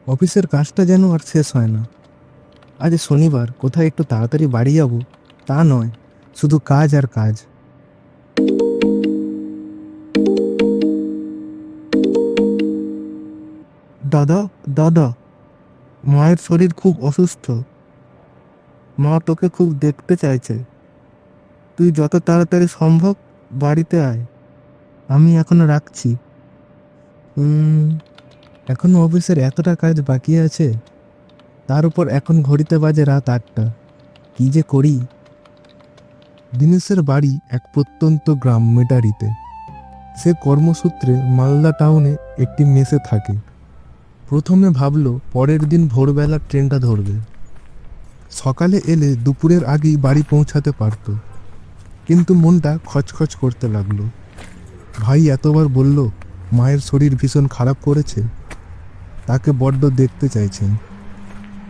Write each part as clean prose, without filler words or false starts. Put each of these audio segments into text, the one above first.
অফিসের কাজটা যেন আর শেষ হয় না। আজ শনিবার, কোথায় একটু তাড়াতাড়ি বাড়ি যাব তা নয়, শুধু কাজ আর কাজ। দাদা, দাদা, মায়ের শরীর খুব অসুস্থ। মা তোকে খুব দেখতে চাইছে। তুই যত তাড়াতাড়ি সম্ভব বাড়িতে আয়। আমি এখনো রাখছি। হুম, এখনো অফিসের এতটা কাজ বাকি আছে। তার উপর এখন ঘড়িতে বাজে রাত 8টা। কি যে করি। দিনেশের বাড়ি এক প্রত্যন্ত গ্রাম মেটারিতে। সে কর্মসূত্রে মালদা টাউনে একটি মেসে থাকে। প্রথমে ভাবল পরের দিন ভোরবেলা ট্রেনটা ধরবে। সকালে এলে দুপুরের আগেই বাড়ি পৌঁছাতে পারত। কিন্তু মনটা খচখচ করতে লাগলো। ভাই এতবার বলল মায়ের শরীর ভীষণ খারাপ করেছে, তাকে বড্ড দেখতে চাইছেন।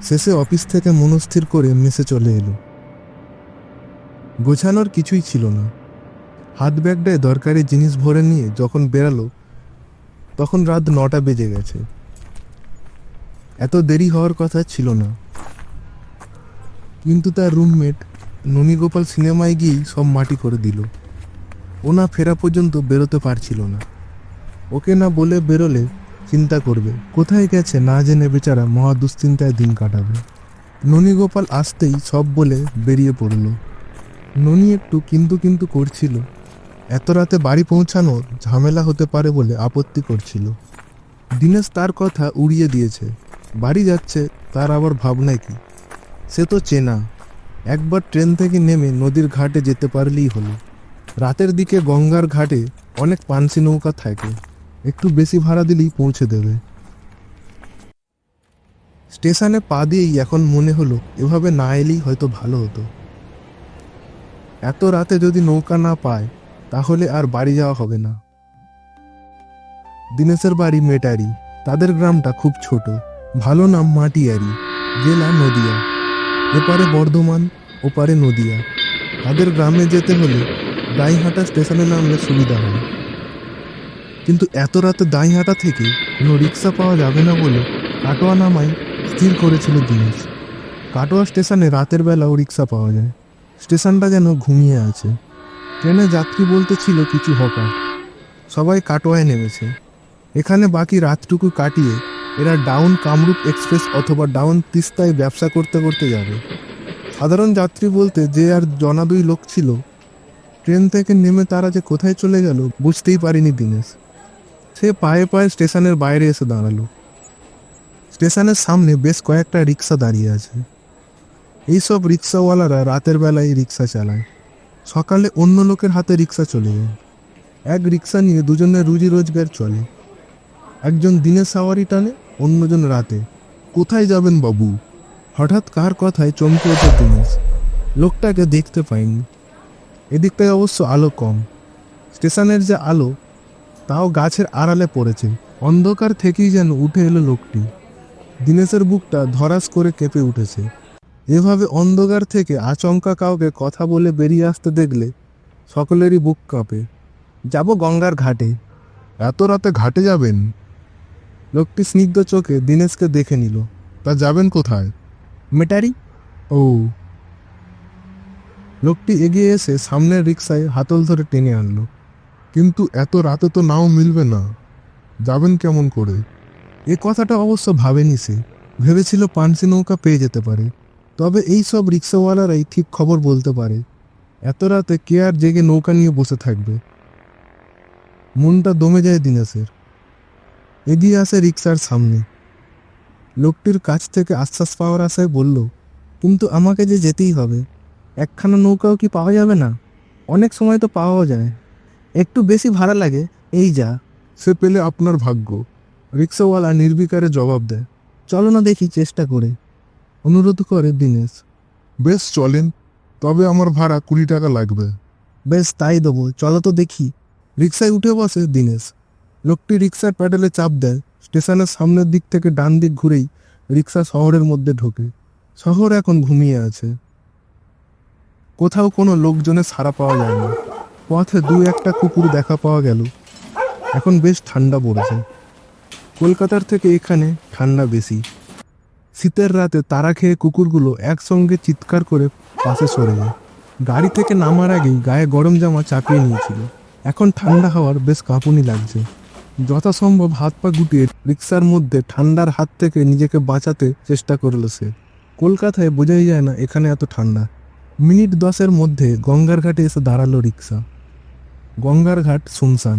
শেষে অফিস থেকে মনস্থির করে মেসে চলে এলো। গোছানোর কিছুই ছিল না। হাত ব্যাগটায় দরকারি জিনিস ভরে নিয়ে যখন বেরালো তখন রাত 9টা বেজে গেছে। এত দেরি হওয়ার কথা ছিল না, কিন্তু তার রুমমেট ননীগোপাল সিনেমায় গিয়েই সব মাটি করে দিল। ও না ফেরা পর্যন্ত বেরোতে পারছিল না। ওকে না বলে বেরোলে চিন্তা করবে, কোথায় গেছে না জেনে বেচারা মহা দুশ্চিন্তায় দিন কাটাবে। ননীগোপাল আসতেই সব বলে বেরিয়ে পড়ল। ননী একটু কিন্তু কিন্তু করছিল। এত রাতে বাড়ি পৌঁছানো ঝামেলা হতে পারে বলে আপত্তি করছিল। দিনেশ তার কথা উড়িয়ে দিয়েছে। বাড়ি যাচ্ছে, তার আবার ভাবনায় কি? সে তো চেনা। একবার ট্রেন থেকে নেমে নদীর ঘাটে যেতে পারলেই হলো। রাতের দিকে গঙ্গার ঘাটে অনেক পানসি নৌকা থাকে, একটু বেশি ভাড়া দিলেই পৌঁছে দেবে। স্টেশনে পা দিয়েই এখন মনে হলো এভাবে না এলেই হয়তো ভালো হতো। এত রাতে যদি নৌকা না পায় তাহলে আর বাড়ি যাওয়া হবে না। দিনেশের বাড়ি মেটারি। তাদের গ্রামটা খুব ছোট। ভালো নাম মাটিয়ারি, জেলা নদিয়া। এপারে বর্ধমান, ওপারে নদিয়া। তাদের গ্রামে যেতে হলে দাইহাটা স্টেশনে নামলে সুবিধা হয়। কিন্তু এত রাতে দাইহাটা থেকে কোনো রিক্সা পাওয়া যাবে না বলে কাটোয়া নামাই স্থির করেছিল দিনেশ। কাটোয়া স্টেশনে রাতের বেলাও রিক্সা পাওয়া যায়। স্টেশনটা যেন ঘুমিয়ে আছে। ট্রেনে যাত্রী বলতে ছিল কিছু হকার। সবাই কাটোয়ায় নেমেছে। এখানে বাকি রাতটুকু কাটিয়ে এরা ডাউন কামরূপ এক্সপ্রেস অথবা ডাউন তিস্তায় ব্যবসা করতে করতে যাবে। সাধারণ যাত্রী বলতে যে আর জনা দুই লোক ছিল। ট্রেন থেকে নেমে তারা যে কোথায় চলে গেল বুঝতেই পারেনি দিনেশ। সে পায়ে পায়ে স্টেশনের বাইরে এসে দাঁড়ালো। স্টেশনের সামনে বেশ কয়েকটা রিক্সা দাঁড়িয়ে আছে। এইসব রিক্সাওয়ালারা রাতের বেলায় রিক্সা চালায়। সকালে অন্য লোকের হাতে রিক্সা চলে যায়। এক রিক্সা নিয়ে দুজনের রুজি রোজগার চলে। একজন দিনে সাওয়ারি টানে, অন্যজন রাতে। কোথায় যাবেন বাবু? হঠাৎ কার কথায় চমকে ওঠে দিনেশ। লোকটাকে দেখতে পাইনি। এদিকটায় অবশ্য আলো কম। স্টেশনের যে আলো তাও গাছের আড়ালে পড়েছে। অন্ধকার থেকেই যেন উঠে এলো লোকটি। দিনেশের বুকটা ধরাস করে কেঁপে উঠেছে। এভাবে অন্ধকার থেকে আচমকা কাউকে কথা বলে বেরিয়ে আসতে দেখলে সকলেরই বুক কাঁপে। যাব গঙ্গার ঘাটে। এত রাতে ঘাটে যাবেন? লোকটি স্নিগ্ধ চোখে দিনেশকে দেখে নিল। তা যাবেন কোথায়? মেটারি। ও। লোকটি এগিয়ে এসে সামনের রিক্সায় হাতল ধরে টেনে আনলো। কিন্তু এত রাতে তো নাও মিলবে না, যাবেন কেমন করে? এ কথাটা অবশ্য ভাবেনি সে। ভেবেছিল পানসি নৌকা পেয়ে যেতে পারে। তবে এই সব রিক্সাওয়ালারাই ঠিক খবর বলতে পারে। এত রাতে কে আর জেগে নৌকা নিয়ে বসে থাকবে? মনটা দমে যায় দিনেশের। এগিয়ে আসে রিক্সার সামনে। লোকটির কাছ থেকে আশ্বাস পাওয়ার আশায় বলল, কিন্তু আমাকে যে যেতেই হবে। একখানা নৌকাও কি পাওয়া যাবে না? অনেক সময় তো পাওয়া যায়, একটু বেশি ভাড়া লাগে, এই যা। সে পেলে আপনার ভাগ্য, রিক্সাওয়ালা নির্বিকারে জবাব দেয়। চলো না দেখি চেষ্টা করে, অনুরোধ করে দিনেশ। বেশ চলেন, তবে আমার ভাড়া 20 টাকা লাগবে। বেশ তাই দেবো, চলো তো দেখি। রিক্সায় উঠে বসে দিনেশ। লোকটি রিক্সার প্যাডেলে চাপ দেয়। স্টেশনের সামনের দিক থেকে ডান দিক ঘুরেই রিক্সা শহরের মধ্যে ঢোকে। শহর এখন ঘুমিয়ে আছে। কোথাও কোনো লোকজনের সাড়া পাওয়া যায় না। পথে দু একটা কুকুর দেখা পাওয়া গেল। এখন বেশ ঠান্ডা পড়েছে। কলকাতার থেকে এখানে ঠান্ডা বেশি। শীতের রাতে তারা খেয়ে কুকুরগুলো একসঙ্গে চিৎকার করে পাশে সরে যায়। গাড়ি থেকে নামার আগেই গায়ে গরম জামা চাপিয়ে নিয়েছিল। এখন ঠান্ডা হাওয়ার বেশ কাঁপুনি লাগছে। যথাসম্ভব হাত পা গুটিয়ে রিক্সার মধ্যে ঠান্ডার হাত থেকে নিজেকে বাঁচাতে চেষ্টা করলো সে। কলকাতায় বোঝাই যায় না এখানে এত ঠান্ডা। মিনিট 10-এর মধ্যে গঙ্গার ঘাটে এসে দাঁড়ালো রিক্সা। গঙ্গার ঘাট শুনশান,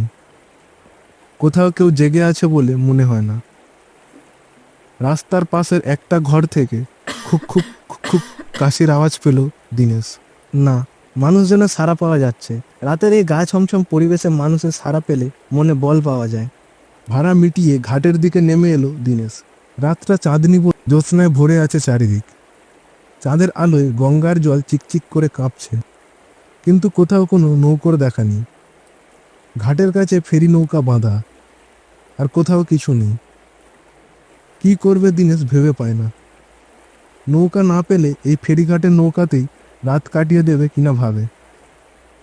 কোথাও কেউ জেগে আছে বলে মনে হয় না। রাস্তার পাশের একটা ঘর থেকে খুব খুব খুব কাশির আওয়াজ পেল দীনেশ। না, মানুষ যেন সাড়া পাওয়া যাচ্ছে। রাতের এই গা ছমছম পরিবেশে মানুষের সাড়া পেলে মনে বল পাওয়া যায়। ভাড়া মিটিয়ে ঘাটের দিকে নেমে এলো দীনেশ। রাতটা চাঁদনি জ্যোৎস্নায় ভরে আছে চারিদিক। চাঁদের আলোয় গঙ্গার জল চিকচিক করে কাঁপছে, কিন্তু কোথাও কোনো নৌকোর দেখা নেই। ঘাটের কাছে ফেরি নৌকা বাঁধা, আর কোথাও কিছু নেই। কি করবে দীনেশ ভেবে পায় না। নৌকা না পেলে এই ফেরিঘাটের নৌকাতেই রাত কাটিয়ে দেবে কিনা ভাবে,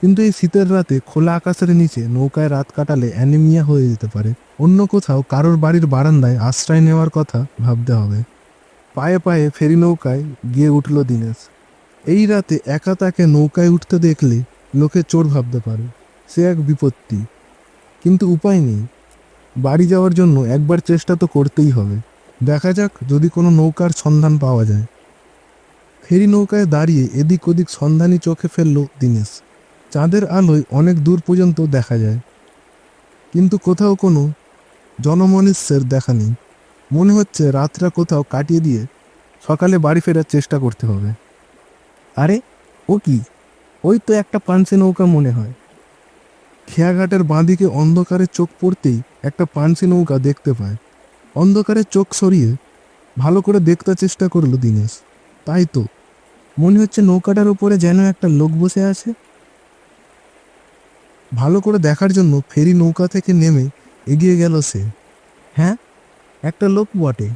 কিন্তু এই শীতের রাতে খোলা আকাশের নিচে নৌকায় রাত কাটালে অ্যানিমিয়া হয়ে যেতে পারে। অন্য কোথাও কারোর বাড়ির বারান্দায় আশ্রয় নেওয়ার কথা ভাবতে হবে। পায়ে পায়ে ফেরি নৌকায় গিয়ে উঠল দীনেশ। এই রাতে একা তাকে নৌকায় উঠতে দেখলে লোকে চোর ভাবতে পারে, সে এক বিপত্তি। কিন্তু উপায় নেই, বাড়ি যাওয়ার জন্য একবার চেষ্টা তো করতেই হবে। দেখা যাক যদি কোনো নৌকার সন্ধান পাওয়া যায়। ফেরি নৌকায় দাঁড়িয়ে এদিক ওদিক সন্ধানী চোখে ফেলল দীনেশ। চাঁদের আলোয় অনেক দূর পর্যন্ত দেখা যায়, কিন্তু কোথাও কোনো জনমনুষ্যের দেখা নেই। মনে হচ্ছে রাতটা কোথাও কাটিয়ে দিয়ে সকালে বাড়ি ফেরার চেষ্টা করতে হবে। আরে ও কি? ওই তো একটা পানসি নৌকা মনে হয়। খেয়াঘাটের বাঁদিকে অন্ধকারে চোখ পড়তেই একটা পানসি নৌকা দেখতে পায়। অন্ধকারে চোখ সরিয়ে ভালো করে দেখতে চেষ্টা করলো দীনেশ। তাই তো, মনে হচ্ছে নৌকাটার উপরে যেন একটা লোক বসে আছে। ভালো করে দেখার জন্য ফেরি নৌকা থেকে নেমে এগিয়ে গেল সে। হ্যাঁ, একটা লোক বটে।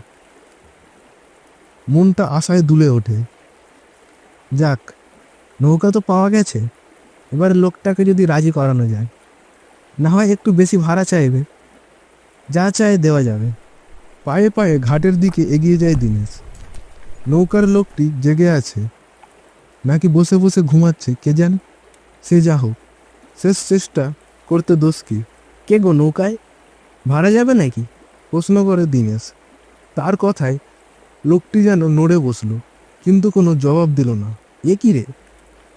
মনটা আশায় দুলে ওঠে। যাক, নৌকা তো পাওয়া গেছে। এবার লোকটাকে যদি রাজি করানো যায়, না হয় একটু বেশি ভাড়া চাইবে, যা চায় দেওয়া যাবে। পায়ে পায়ে ঘাটের দিকে এগিয়ে যায় দীনেশ। নৌকার লোকটি জেগে আছে নাকি বসে বসে ঘুমাচ্ছে কে জানে। সে যা হোক, শেষ চেষ্টা করতে দোষ কি। কে গো নৌকায়? ভাড়া যাবে নাকি? প্রশ্ন করে দীনেশ। তার কথায় লোকটি যেন নড়ে বসলো, কিন্তু কোনো জবাব দিল না। এ কি রে,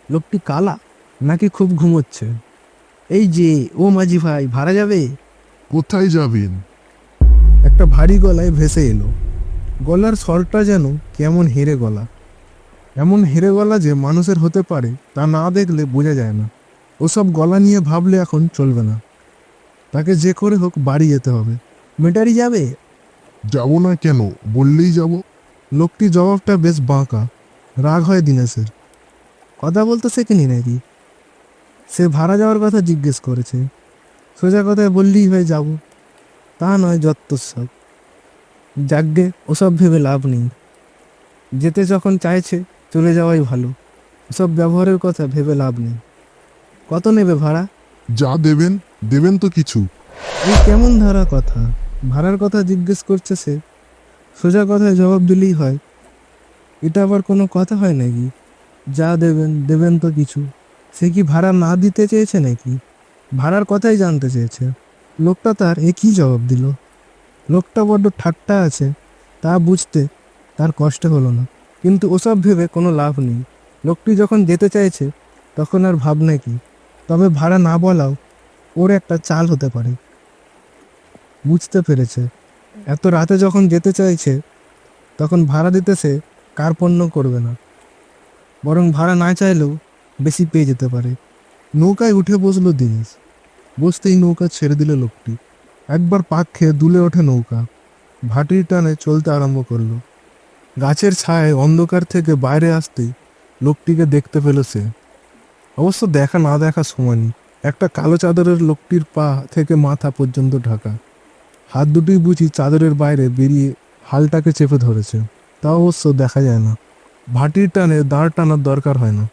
লোকটি কালা নাকি খুব ঘুমোচ্ছে? এই যে, ও মাঝি ভাই, ভাড়া যাবে? কোথায় যাবেন? একটা ভারী গলায় ভেসে এলো। গলার স্বরটা যেন কেমন হেরে গলা। এমন হেরে গলা যে মানুষের হতে পারে তা না দেখলে বোঝা যায় না। ওসব গলা নিয়ে ভাবলে এখন চলবে না। তাকে যে করে হোক বাড়ি যেতে হবে। মেটারি যাবে? যাব না কেন, বললেই যাব। লোকটি জবাবটা বেশ বাঁকা। রাগ হয় দীনেশের। কথা বলতে শেখেনি নাকি? সে ভাড়া যাওয়ার কথা জিজ্ঞেস করেছে। সোজা কথায় বললেই হয় যাব, তা নয় যত্তসব। যাকগে, ওসব ভেবে লাভ নেই। যেতে যখন চাইছে চলে যাওয়াই ভালো। ওসব ব্যবহারের কথা ভেবে লাভ নেই। কত নেবে ভাড়া? যা দেবেন, দেবেন তো কিছু। এই কেমন ধারা কথা? ভাড়ার কথা জিজ্ঞেস করছে সে। সোজা কথায় জবাব দিলেই হয়। এটা আবার কোনো কথা হয় নাকি? যা দেবেন, দেবেন তো কিছু। সে কি ভাড়া না দিতে চেয়েছে নাকি? ভাড়ার কথাই জানতে চেয়েছে। লোকটা তার একই জবাব দিল। লোকটা বড্ড ঠাট্টা আছে, তা বুঝতে তার কষ্ট হলো না। কিন্তু ওসব ভেবে কোনো লাভ নেই। লোকটি যখন যেতে চাইছে তখন আর ভাবনা কি। তবে ভাড়া না বলাও ওর একটা চাল হতে পারে। বুঝতে পেরেছে এত রাতে যখন যেতে চাইছে তখন ভাড়া দিতে সে কার্পণ্য করবে না, বরং ভাড়া না চাইলেও বেশি পেয়ে যেতে পারে। নৌকায় উঠে বসলো দীনেশ। বসতেই নৌকা ছেড়ে দিল লোকটি। একবার পাক খেয়ে দুলে ওঠে নৌকা। ভাটির টানে চলতে আরম্ভ করলো। গাছের ছায়ায় অন্ধকার থেকে বাইরে আসতেই লোকটিকে দেখতে পেল সে। অবশ্য দেখা না দেখা সমানই। একটা কালো চাদরের লোকটির পা থেকে মাথা পর্যন্ত ঢাকা। হাত দুটি বুঝি চাদরের বাইরে বেরিয়ে হালটাকে চেপে ধরেছে, তা অবশ্য দেখা যায় না। ভাটির টানে দাঁড় টানার দরকার হয় না,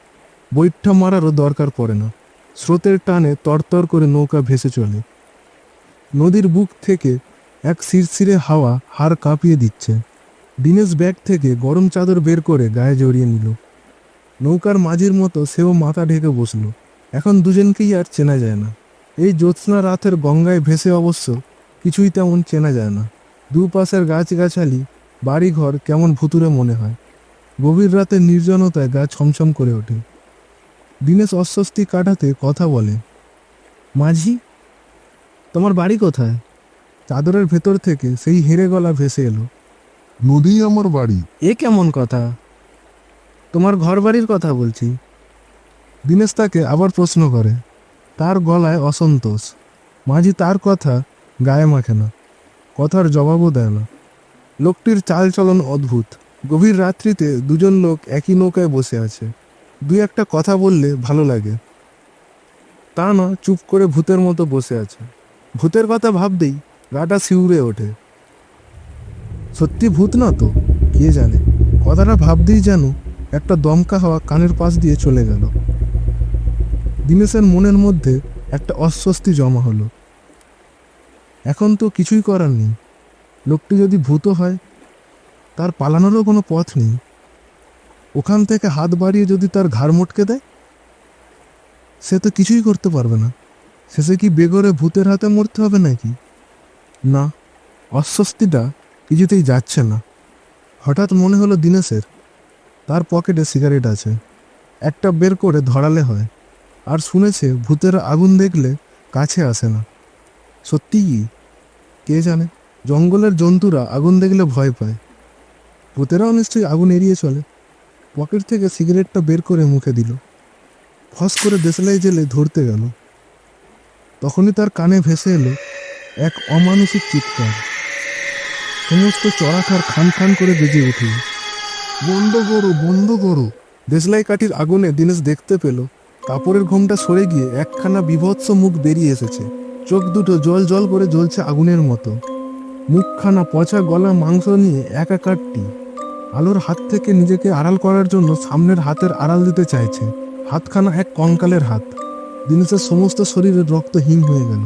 বৈঠা মারারও দরকার পড়ে না। স্রোতের টানে তরতর করে নৌকা ভেসে চলে। নদীর বুক থেকে এক শিরশিরে হাওয়া হাড় কাঁপিয়ে দিচ্ছে। দীনেশ ব্যাগ থেকে গরম চাদর বের করে গায়ে জড়িয়ে নিল। নৌকার মাঝির মতো সেও মাথা ঢেকে বসলো। এখন দুজনকেই আর চেনা যায় না। এই জ্যোৎস্না রাতের গঙ্গায় ভেসে অবশ্য কিছুই তেমন চেনা যায় না। দুপাশের গাছগাছালি, বাড়িঘর কেমন ভুতুরে মনে হয়। গভীর রাতে নির্জনতায় গা ছমছম করে ওঠে। দীনেশ অস্বস্তি কাটাতে কথা বলে, মাঝি, তোমার বাড়ি কোথায়? চাদরের ভেতর থেকে সেই হেরে গলা ভেসে এলো, নদী আমার বাড়ি। এ কেমন কথা? তোমার ঘর বাড়ির কথা বলছি। দীনেশ তাকে আবার প্রশ্ন করে। তার গলায় অসন্তোষ। মাঝি তার কথা গায়ে মাখে না, কথার জবাবও দেয় না। লোকটির চালচলন অদ্ভুত। গভীর রাত্রিতে দুজন লোক একই নৌকায় বসে আছে। দুই একটা কথা বললে ভালো লাগে, তা না চুপ করে ভূতের মতো বসে আছে। ভূতের কথা ভাবতেই গাটা শিউরে ওঠে। সত্যি ভূত না তো, কে জানে। কথাটা ভাবতেই যেন একটা দমকা হাওয়া কানের পাশ দিয়ে চলে গেল। দীনেশের মনের মধ্যে একটা অস্বস্তি জমা হলো। এখন তো কিছুই করার নেই। লোকটি যদি ভূত হয়, তার পালানোরও কোনো পথ নেই। ওখান থেকে হাত বাড়িয়ে যদি তার ঘাড় মটকে দেয়, সে তো কিছুই করতে পারবে না। শেষে কি বেঘরে ভূতের হাতে মরতে হবে নাকি? না, অস্বস্তিটা কিছুতেই যাচ্ছে না। হঠাৎ মনে হলো দীনেশের তার পকেটে সিগারেট আছে, একটা বের করে ধরালে হয়। আর শুনেছে ভূতের আগুন দেখলে কাছে আসে না। সত্যি কি? কে জানে। জঙ্গলের জন্তুরা আগুন দেখলে ভয় পায়, ভূতেরাও নিশ্চয়ই আগুন এড়িয়ে চলে। পকেট থেকে সিগারেটটা বের করে মুখে দিল। ফস করে দেশলাই জেলে ধরতে গেল। তখনই তার কানে ভেসে এলো এক অমানসিক চিৎকার। সমস্ত চড়াখার খান খান করে বেজে উঠল। বন্ধ করো, বন্ধ করো। দেশলাই কাঠির আগুনে দীনেশ দেখতে পেল কাপড়ের ঘোমটা সরে গিয়ে একখানা বীভৎস মুখ বেরিয়ে এসেছে। চোখ দুটো জল জল করে জ্বলছে আগুনের মতো। মুখখানা পচা গলা মাংস নিয়ে একাকারটি। আলোর হাত থেকে নিজেকে আড়াল করার জন্য সামনের হাতের আড়াল দিতে চাইছে। হাতখানা এক কঙ্কালের হাত। দীনেশের সমস্ত শরীরের রক্ত হিম হয়ে গেল।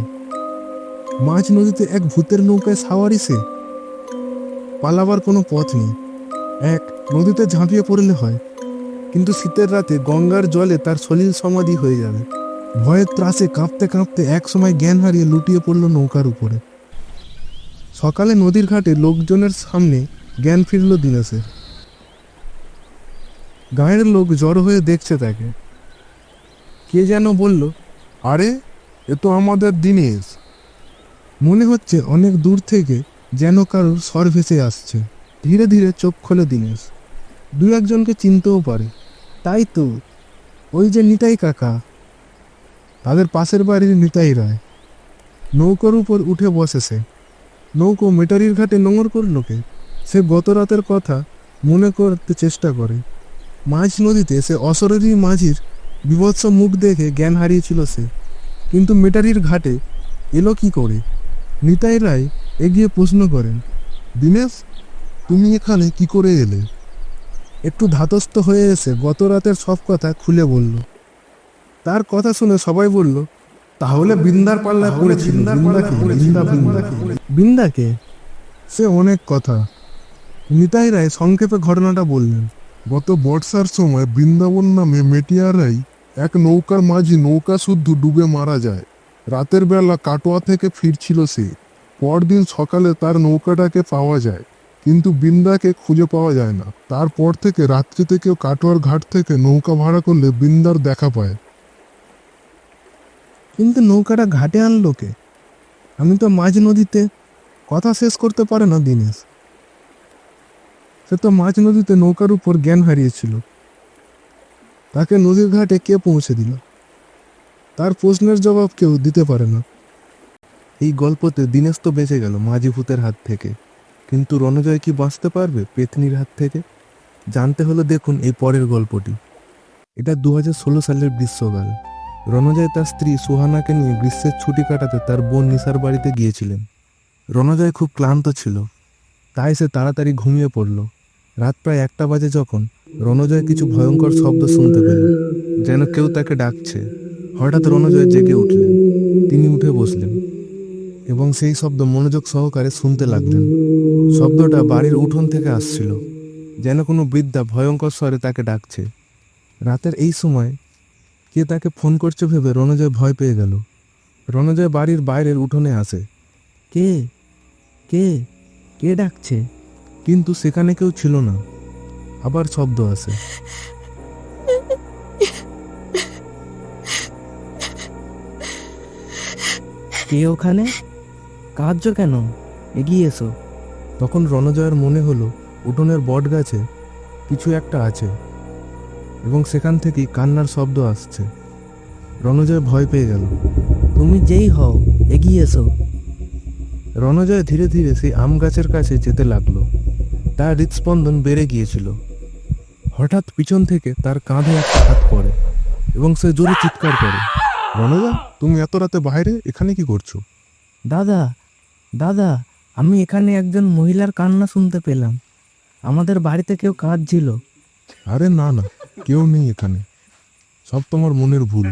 মাঝ নদীতে এক ভূতের নৌকায় সাওয়ারি সে। পালাবার কোনো পথ নেই। এক, নদীতে ঝাঁপিয়ে পড়লে হয়, কিন্তু শীতের রাতে গঙ্গার জলে তার সলিল সমাধি হয়ে যাবে। ভয়ের ত্রাসে কাঁপতে কাঁপতে এক সময় জ্ঞান হারিয়ে লুটিয়ে পড়ল নৌকার উপরে। সকালে নদীর ঘাটে লোকজনের সামনে জ্ঞান ফিরল দীনেশের। গাঁয়ের লোক জড়ো হয়ে দেখছে তাকে। কে যেন বলল, আরে, এ তো আমাদের দীনেশ। মনে হচ্ছে অনেক দূর থেকে যেন কারোর স্বর ভেসে আসছে। ধীরে ধীরে চোখ খোলে দীনেশ। দু একজনকে চিনতেও পারে। তাই তো, ওই যে নিতাই কাকা, তাদের পাশের বাড়ির নিতাই রায়। নৌকোর উপর উঠে বসে সে। নৌকো মেটারির ঘাটে নোঙর করল কে? সে গত রাতের কথা মনে করতে চেষ্টা করে। মাঝ নদীতে সে অশরীরী মাঝির বীভৎস মুখ দেখে জ্ঞান হারিয়েছিল সে। কিন্তু মেটারির ঘাটে এলো কি করে? নিতাই রায় এগিয়ে প্রশ্ন করেন, দীনেশ, তুমি এখানে কি করে এলে? একটু ধাতস্থ হয়ে এসে গত রাতের সব কথা খুলে বলল। তার কথা শুনে সবাই বলল, তাহলে বিন্দার পাল্লায় পড়েছিল। বিন্দাকে? সে অনেক কথা। নিতাই রায় সংক্ষেপে ঘটনাটা বললেন। গত বর্ষার সময় বৃন্দাবন নামে মেটিয়ারাই এক নৌকার মাঝি নৌকা শুদ্ধ ডুবে মারা যায়। রাতের বেলা কাটোয়া থেকে ফিরছিল সে। পরদিন সকালে তার নৌকাটাকে পাওয়া যায়, কিন্তু বৃন্দাকে খুঁজে পাওয়া যায় না। তারপর থেকে রাত্রিতে কেউ কাটোয়ার ঘাট থেকে নৌকা ভাড়া করলে বৃন্দার দেখা পায়। কিন্তু নৌকাটা ঘাটে আনলো কে? আমি তো মাঝ নদীতে। কথা শেষ করতে পারে না দীনেশ। সে তো মাঝ নদীতে নৌকার উপর জ্ঞান হারিয়েছিল। তাকে নদীর ঘাটে কে পৌঁছে দিল? তার প্রশ্নের জবাব কেউ দিতে পারে না। এই গল্পতে দীনেশ তো বেঁচে গেল মাঝি ভূতের হাত থেকে, কিন্তু রণজয় কি বাঁচতে পারবে পেতনির হাত থেকে? জানতে হলে দেখুন এই পরের গল্পটি। এটা 2016 সালের গ্রীষ্মকাল। রণজয় তার স্ত্রী সুহানাকে নিয়ে গ্রীষ্মের ছুটি কাটাতে তার বোন নিশার বাড়িতে গিয়েছিলেন। রণজয় খুব ক্লান্ত ছিল, তাই সে তাড়াতাড়ি ঘুমিয়ে পড়ল। রাত প্রায় 1টা বাজে যখন রণজয় কিছু ভয়ঙ্কর শব্দ শুনতে পেল, যেন কেউ তাকে ডাকছে। হঠাৎ রণজয় জেগে উঠলেন। তিনি উঠে বসলেন। এবং সেই শব্দ মনোযোগ সহকারে শুনতে লাগলেন। শব্দটা বাড়ির উঠোন থেকে আসছিল, যেন কোনো বৃদ্ধা ভয়ঙ্কর স্বরে তাকে ডাকছে। রাতের এই সময় কে তাকে ফোন করছে ভেবে রণজয় ভয় পেয়ে গেল। রণজয় বাড়ির বাইরের উঠোনে আসে, কে কে কে ডাকছে? কিন্তু সেখানে কেউ ছিল না। আবার শব্দ আসে, কে ওখানে? কাঁদছো কেন? এগিয়ে এসো। তখন রণজয়ের মনে হলো উঠোনের বট গাছে কিছু একটা আছে এবং সেখান থেকেই কান্নার শব্দ আসছে। রণজয় ভয় পেয়ে গেল। তুমি যেই হও, এগিয়ে এসো। রণজয় ধীরে ধীরে সেই আম গাছের কাছে যেতে লাগলো। তার হৃদস্পন্দন বেড়ে গিয়েছিল। হঠাৎ পিছন থেকে তার কাঁধে একটা হাত পড়ে এবং সে জোরে চিৎকার করে, রণজয়, তুমি এত রাতে বাইরে এখানে কি করছো? দাদা, দাদা, আমি এখানে একজন মহিলার কান্না শুনতে পেলাম। আমাদের বাড়িতে কেউ কাঁদছিল। আরে না না, কেউ নেই এখানে, সব তোমার মনের ভুল।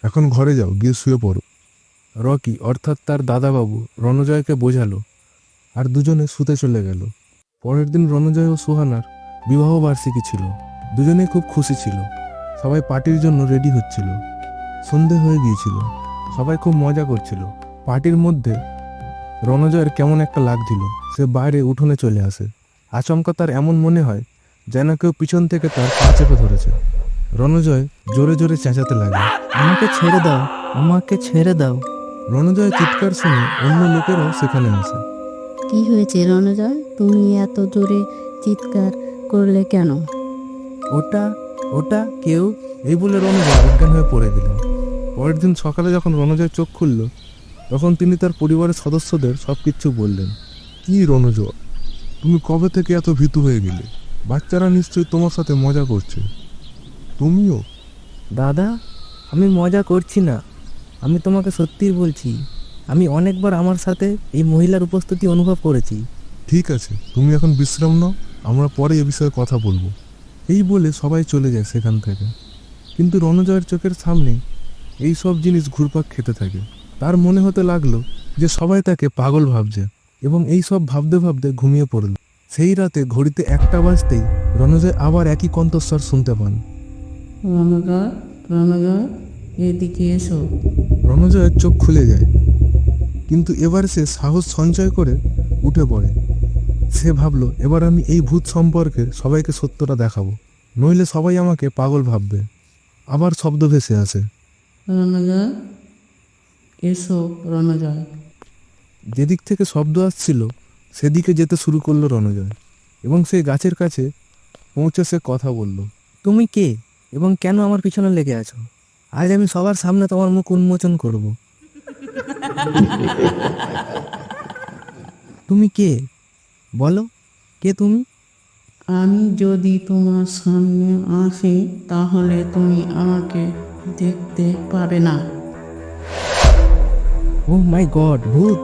এখন ঘরে যাও, গিয়ে শুয়ে পড়ো। রকি অর্থাৎ তার দাদাবাবু রণজয়কে বোঝালো, আর দুজনে শুতে চলে গেল। পরের দিন রণজয় ও সুহানার বিবাহ বার্ষিকী ছিল। দুজনেই খুব খুশি ছিল। সবাই পার্টির জন্য রেডি হচ্ছিল। সন্ধে হয়ে গিয়েছিল, সবাই খুব মজা করছিল। পার্টির মধ্যে রণজয়ের কেমন একটা লাগছিল। সে বাইরে উঠোনে চলে আসে। আচমকা তার এমন মনে হয় যেন কেউ পিছন থেকে তার পা চেপে ধরেছে। রণজয় জোরে জোরে চেঁচাতে লাগে, আমাকে ছেড়ে দাও, আমাকে ছেড়ে দাও। রণজয় চিৎকার শুনে অন্য লোকেরাও সেখানে আসে। কি হয়েছে রণজয়, তুমি এত জোরে চিৎকার করলে কেন? ওটা ওটা কেউ। এই বলে রণজয় অজ্ঞান হয়ে পড়ে গেলেন। পরের দিন সকালে যখন রণজয় চোখ খুলল, তখন তিনি তার পরিবারের সদস্যদের সব কিছু বললেন। কি রণজয়, তুমি কবে থেকে এত ভীতু হয়ে গেলে? বাচ্চারা নিশ্চয়ই তোমার সাথে মজা করছে, তুমিও? দাদা, আমি মজা করছি না, আমি তোমাকে সত্যিই বলছি। আমি অনেকবার আমার সাথে এই মহিলার উপস্থিতি অনুভব করেছি। ঠিক আছে, তুমি এখন বিশ্রাম নাও, আমরা পরে এ বিষয়ে কথা বলবো। এই বলে সবাই চলে যায় সেখান থেকে। কিন্তু রণজয়ের চোখের সামনে এই সব জিনিস ঘুরপাক খেতে থাকে। তার মনে হতে লাগলো যে সবাই তাকে পাগল ভাবছে এবং এই সব ভাবতে ভাবতে ঘুমিয়ে পড়ল। সেই রাতে ঘড়িতে 1টা বাজতেই রণজয় আবার একই কণ্ঠস্বর শুনতে পান। রণজয়, রণজয়, এদিকে এসো। রণজয়ের চোখ খুলে যায়, কিন্তু এবার সে সাহস সঞ্চয় করে উঠে পড়ে। সে ভাবলো, এবার আমি এই ভূত সম্পর্কে সবাইকে সত্যটা দেখাবো, নইলে সবাই আমাকে পাগল ভাববে। আবার শব্দ ভেসে আসে, রণজয়, এসো রণজয়। যেদিক থেকে শব্দ আসছিল সেদিকে যেতে শুরু করলো রণজয় এবং সেই গাছের কাছে পৌঁছে সে কথা বলল। তুমি কে এবং কেন আমার পিছনে লেগে আছো? আজ আমি সবার সামনে তোমার মুখ উন্মোচন করব। তুমি কে? বলো, কে তুমি? আমি যদি তোমার সামনে আসি তাহলে তুমি আমাকে দেখতে পাবে না। ও মাই গড, ভূত!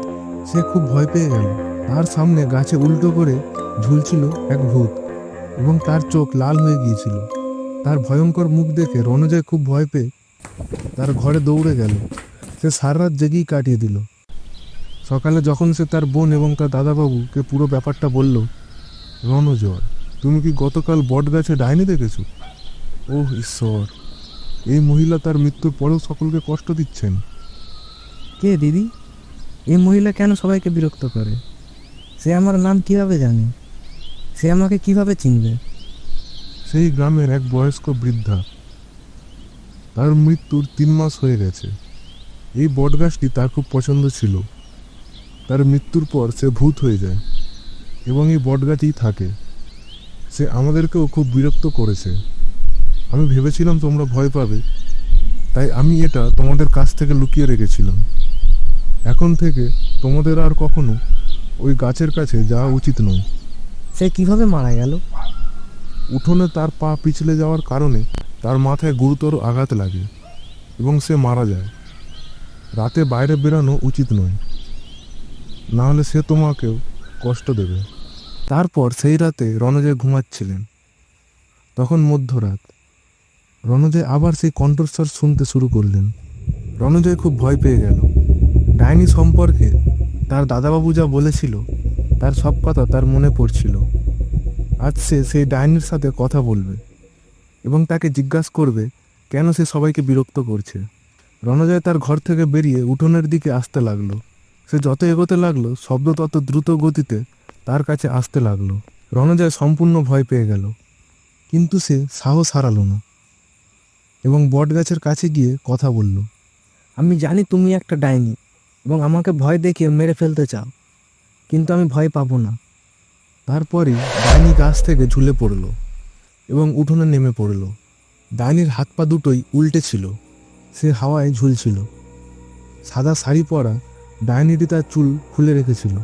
সে খুব ভয় পেয়ে গেল। তার সামনে গাছে উল্টো করে ঝুলছিল এক ভূত এবং তার চোখ লাল হয়ে গিয়েছিল। তার ভয়ঙ্কর মুখ দেখে রণজয় খুব ভয় পেয়ে তার ঘরে দৌড়ে গেল। সে সারা রাত জেগেই কাটিয়ে দিল। সকালে যখন সে তার বোন এবং তার দাদাবাবুকে পুরো ব্যাপারটা বলল, রণজয়, তুমি কি গতকাল বট গাছে ডাইনি দেখেছো? ওহ ঈশ্বর, এই মহিলা তার মৃত্যুর পরেও সকলকে কষ্ট দিচ্ছেন। কে দিদি? এই মহিলা কেন সবাইকে বিরক্ত করে? সে আমার নাম কিভাবে জানে? সে আমাকে কিভাবে চিনবে? সেই গ্রামের এক বয়স্ক বৃদ্ধা, তার মৃত্যুর 3 মাস হয়ে গেছে। এই বটগাছটি তার খুব পছন্দ ছিল। তার মৃত্যুর পর সে ভূত হয়ে যায় এবং এই বটগাছেই থাকে। সে আমাদেরকেও খুব বিরক্ত করেছে। আমি ভেবেছিলাম তোমরা ভয় পাবে, তাই আমি এটা তোমাদের কাছ থেকে লুকিয়ে রেখেছিলাম। এখন থেকে তোমাদের আর কখনো ওই গাছের কাছে যাওয়া উচিত নয়। সে কিভাবে মারা গেল? উঠোনে তার পা পিছলে যাওয়ার কারণে তার মাথায় গুরুতর আঘাত লাগে এবং সে মারা যায়। রাতে বাইরে বেরানো উচিত নয়, না হলে সে তোমাকেও কষ্ট দেবে। তারপর সেই রাতে রণজয় ঘুমাচ্ছিলেন। তখন মধ্যরাত। রণজয় আবার সেই কণ্ঠস্বর শুনতে শুরু করলেন। রণজয় খুব ভয় পেয়ে গেল। ডাইনি সম্পর্কে তার দাদাবাবু যা বলেছিল তার সব কথা তার মনে পড়ছিল। আজ সে সেই ডাইনির সাথে কথা বলবে এবং তাকে জিজ্ঞাসা করবে কেন সে সবাইকে বিরক্ত করছে। রণজয় তার ঘর থেকে বেরিয়ে উঠোনের দিকে আসতে লাগলো। সে যত এগোতে লাগলো শব্দ তত দ্রুত গতিতে তার কাছে আসতে লাগলো। রণজয় সম্পূর্ণ ভয় পেয়ে গেল, কিন্তু সে সাহস হারালো না এবং বটগাছের কাছে গিয়ে কথা বলল। আমি জানি তুমি একটা ডাইনি এবং আমাকে ভয় দেখিয়ে মেরে ফেলতে চাও, কিন্তু আমি ভয় পাবো না। তারপরেই ডাইনি গাছ থেকে ঝুলে পড়ল এবং উঠোনে নেমে পড়ল। ডাইনির হাত পা দুটোই উল্টে ছিল, সে হাওয়ায় ঝুলছিল। সাদা শাড়ি পরা ডাইনিটি তার চুল খুলে রেখেছিল।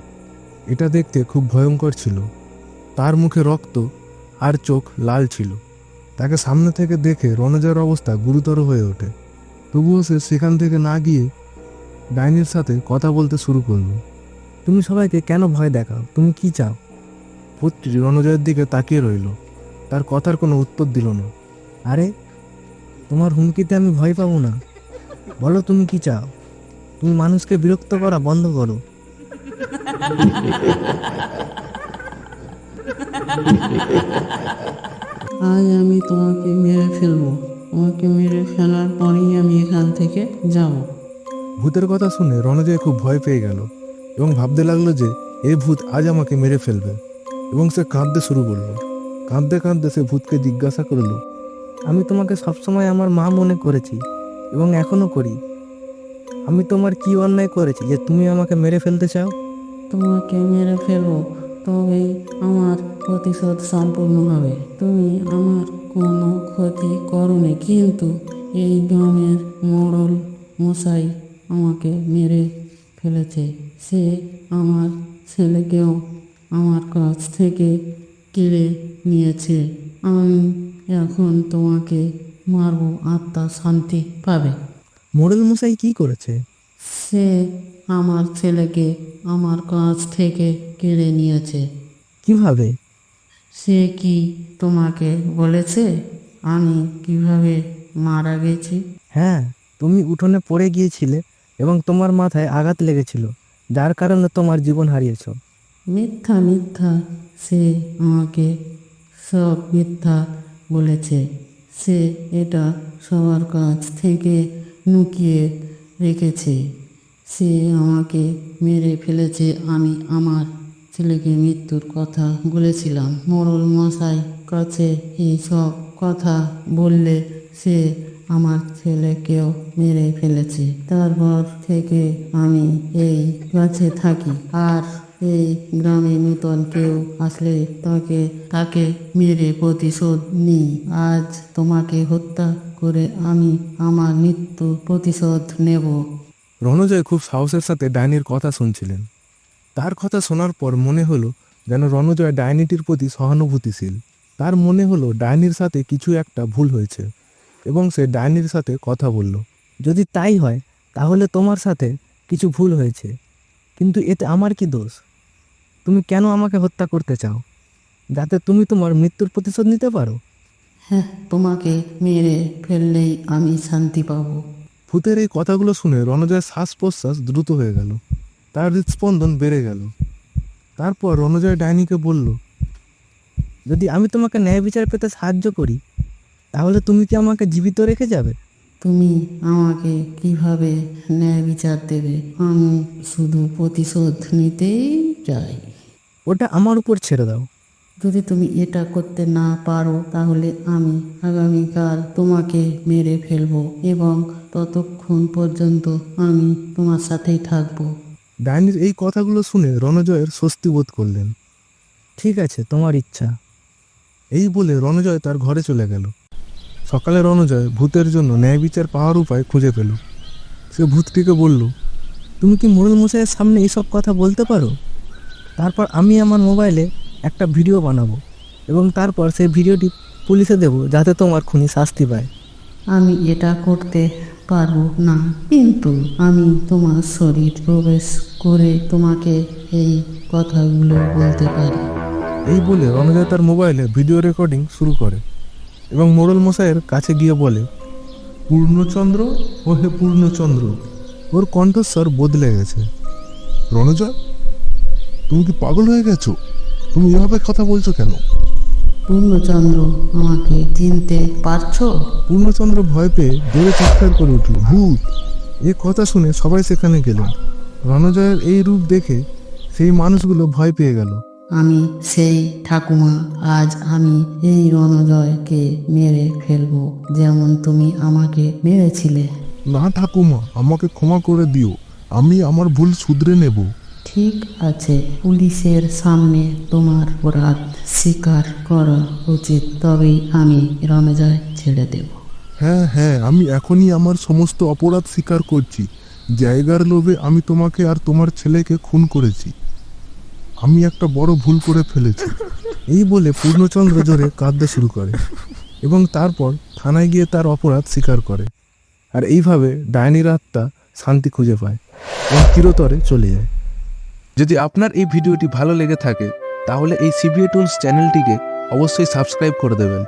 এটা দেখতে খুব ভয়ঙ্কর ছিল। তার মুখে রক্ত আর চোখ লাল ছিল। তাকে সামনে থেকে দেখে রণজয়ের অবস্থা গুরুতর হয়ে ওঠে। তবুও সে সেখান থেকে না গিয়ে ডাইনির সাথে কথা বলতে শুরু করলো। তুমি সবাইকে কেন ভয় দেখাও? তুমি কি চাও? ভূতটি রণজয়ের দিকে তাকিয়ে রইল, তার কথার কোনো উত্তর দিল না। আরে, তোমার হুমকিতে আমি ভয় পাবো না। বলো তুমি কি চাও? তুমি মানুষকে বিরক্ত করা বন্ধ করো। আজ আমি তোমাকে মেরে ফেলবো। তোমাকে মেরে ফেলার পরেই আমি এখান থেকে যাব। ভূতের কথা শুনে রণজয় খুব ভয় পেয়ে গেল এবং ভাবতে লাগলো যে এই ভূত আজ আমাকে মেরে ফেলবে, এবং সে কাঁদতে শুরু করলো। কাঁদতে কাঁদতে সে ভূতকে জিজ্ঞাসা করলো, আমি তোমাকে সবসময় আমার মা মনে করেছি এবং এখনো করি। আমি তোমার কি অন্যায় করেছি যে তুমি আমাকে মেরে ফেলতে চাও? তোমাকে মেরে ফেলবো, তবেই আমার প্রতিশোধ সম্পূর্ণ হবে। তুমি আমার কোনো ক্ষতি করোনি, কিন্তু এই গ্রামের মোড়ল মশাই আমাকে মেরে ফেলেছে। সে আমার ছেলেকেও আমার কাছ থেকে কেড়ে নিয়েছে। আমি এখন তোমাকে মারবো, আত্মা শান্তি পাবে। মোড়ল মশাই কি করেছে? সে আমার ছেলেকে আমার কাছ থেকে কেড়ে নিয়েছে। কিভাবে? সে কি তোমাকে বলেছে আমি কিভাবে মারা গেছি? হ্যাঁ, তুমি উঠোনে পড়ে গিয়েছিলে এবং তোমার মাথায় আঘাত লেগেছিল, যার কারণে তোমার জীবন হারিয়েছো। মিথ্যা মিথ্যা, সে আমাকে সব মিথ্যা বলেছে। সে এটা সবার কাছ থেকে লুকিয়ে রেখেছে। সে আমাকে মেরে ফেলেছে। আমি আমার ছেলেকে মৃত্যুর কথা বলেছিলাম। মোড়ল মশাই কাছে এই সব কথা বললে সে আমার ছেলেকেও মেরে ফেলেছে। তারপর থেকে আমি এই গাছে থাকি, আর এই গ্রামে নূতন কেউ আসলে তাকে মেরে প্রতিশোধ নিই। আজ তোমাকে হত্যা করে আমি আমার মৃত্যু প্রতিশোধ নেব। রণজয় খুব সাহসের সাথে ডাইনির কথা শুনছিলেন। তার কথা শোনার পর মনে হলো যেন রণজয় ডাইনিটির প্রতি সহানুভূতিশীল। তার মনে হলো ডাইনির সাথে কিছু একটা ভুল হয়েছে এবং সে ডাইনির সাথে কথা বলল। যদি তাই হয় তাহলে তোমার সাথে কিছু ভুল হয়েছে, কিন্তু এতে আমার কি দোষ? তুমি কেন আমাকে হত্যা করতে চাও, যাতে তুমি তোমার মৃত্যুর প্রতিশোধ নিতে পারো? হ্যাঁ, তোমাকে মেরে ফেললেই আমি শান্তি পাবো। ভূতের এই কথাগুলো শুনে রণজয়ের শ্বাস প্রশ্বাস দ্রুত হয়ে গেল, তার হৃদস্পন্দন বেড়ে গেল। তারপর রণজয় ডাইনিকে বলল, যদি আমি তোমাকে ন্যায় বিচার পেতে সাহায্য করি, তাহলে তুমি কি আমাকে জীবিত রেখে যাবে? তুমি আমাকে কিভাবে ন্যায় বিচার দেবে? আমি শুধু প্রতিশোধ নিতেই চাই। ওটা আমার উপর ছেড়ে দাও। যদি তুমি এটা করতে না পারো, তাহলে আমি আগামীকাল তোমাকে মেরে ফেলবো এবং ততক্ষণ পর্যন্ত আমি তোমার সাথেই থাকবো। ডাইনির এই কথাগুলো শুনে রণজয়ের স্বস্তি বোধ করলেন। ঠিক আছে, তোমার ইচ্ছা। এই বলে রণজয় তার ঘরে চলে গেল। সকালে রণজয় ভূতের জন্য ন্যায় বিচার পাওয়ার উপায় খুঁজে পেল। সে ভূতটিকে বলল, তুমি কি মোড়ল মশাইয়ের সামনে এইসব কথা বলতে পারো? তারপর আমি আমার মোবাইলে একটা ভিডিও বানাবো এবং তারপর সেই ভিডিওটি পুলিশে দেবো, যাতে তোমার খুনি শাস্তি পায়। আমি এটা করতে পারবো না, কিন্তু আমি তোমার শরীর প্রবেশ করে তোমাকে এই কথাগুলো বলতে পারি। এই বলে রণজয় তার মোবাইলে ভিডিও রেকর্ডিং শুরু করে এবং মোড়ল মশাইয়ের কাছে গিয়ে বলে, পূর্ণচন্দ্র ও হে পূর্ণচন্দ্র। ওর কণ্ঠস্বর বদলে গেছে। রণজয়, তুমি কি পাগল হয়ে গেছো? তুমি এভাবে কথা বলছো কেন? পূর্ণচন্দ্র, আমাকে চিনতে পারছো? পূর্ণচন্দ্র ভয় পেয়ে জোরে চিৎকার করে উঠল, ভূত! এ কথা শুনে সবাই সেখানে গেলেন। রণজয়ের এই রূপ দেখে সেই মানুষগুলো ভয় পেয়ে গেল। আমি সেই ঠাকুমা। আজ আমি এই রণজয়কে মেরে ফেলবো, যেমন তুমি আমাকে মেরেছিলে। না ঠাকুমা, আমাকে ক্ষমা করে দিও, আমি আমার ভুল শুধরে নেব। ঠিক আছে, পুলিশের সামনে তোমার অপরাধ স্বীকার করা উচিত, তবেই আমি রণজয় ছেড়ে দেব। হ্যাঁ হ্যাঁ, আমি এখনই আমার সমস্ত অপরাধ স্বীকার করছি। জায়গার লোভে আমি তোমাকে আর তোমার ছেলেকে খুন করেছি। আমি একটা বড় ভুল করে ফেলেছি। এই বলে পূর্ণচন্দ্র জোরে কাঁদতে শুরু করে এবং তারপর থানায় গিয়ে তার অপরাধ স্বীকার করে। আর এইভাবে ডাইনির আত্মা শান্তি খুঁজে পায় এবং চিরতরে চলে যায়। যদি আপনার এই ভিডিওটি ভালো লেগে থাকে তাহলে এই সিবিএ টুলস চ্যানেলটিকে অবশ্যই সাবস্ক্রাইব করে দেবেন।